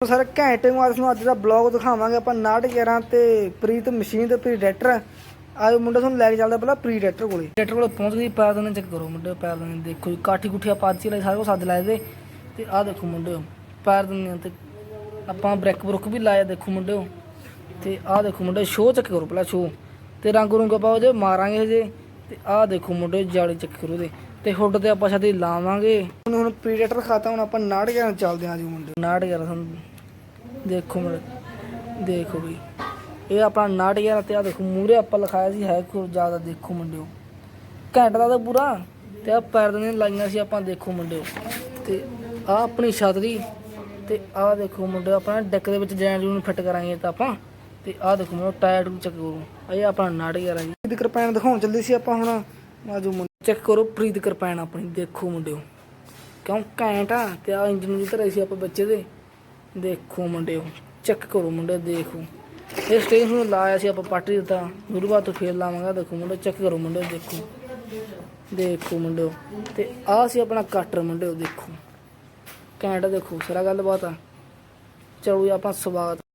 Sir घंटे बाद अज का ब्लॉग दिखावे आप 9:11 तो प्रीत मशीन तो प्रीडेटर आज मुंडा थोड़ा लैके चलता पहला प्रीडेटर को पहुँच गई। पैर दने चेक करो मुंडे पैर दने देखो जी काठी कुठी आप लाए सारे सद लाए दे ते आ देखो मुंडे पैर दने ते आप ब्रैक ब्रुक भी लाया देखो मुंडे ते आ देखो मुंडे शो चेक करो पहला शो ते रंग रुंग आप जो मारांगे जे ते आ देखो मुंडे जाली चेक करो ते हुड ते आप छाती लावांगे हुण प्रीडेटर खाता हुण आप 9:11 चलते हैं जी मुंडे 9:11 देखो मुंडे देखो बी ये अपना 9:11 ते आ देखो मूहरे आप लिखाया सी है कुछ ज़्यादा देखो मुंडे घंटे का तो पूरा ते आ पैर दने लाइया सी आपां देखो मुंडे ते आ अपनी छतरी ते आ देखो मुंडे अपना डेक दे विच जैन जून फिट करांगे तो आपां ते आ देखो मुंडे टायर चेक करो ये अपना 9:11 जी कृपैन दिखाउण चलदी सी आपां हुण आजो मुंडे चेक करो प्रीत कृपैन अपनी देखो मुंडे क्यों घैंट आ ते आ इंजन जी धरे सी आपां बच्चे दे देखो मुंडे चेक करो मुंडे देखो ये स्टेज में लाया सी आप पट दिता गुरु बात तो फिर लावांगा देखो मुंडे चेक करो मुंडे देखो देखो मुंडे ते आ सी अपना कटर मुंडे देखो घैंट देखो सारा गल बात आ चलो जी आप स्वागत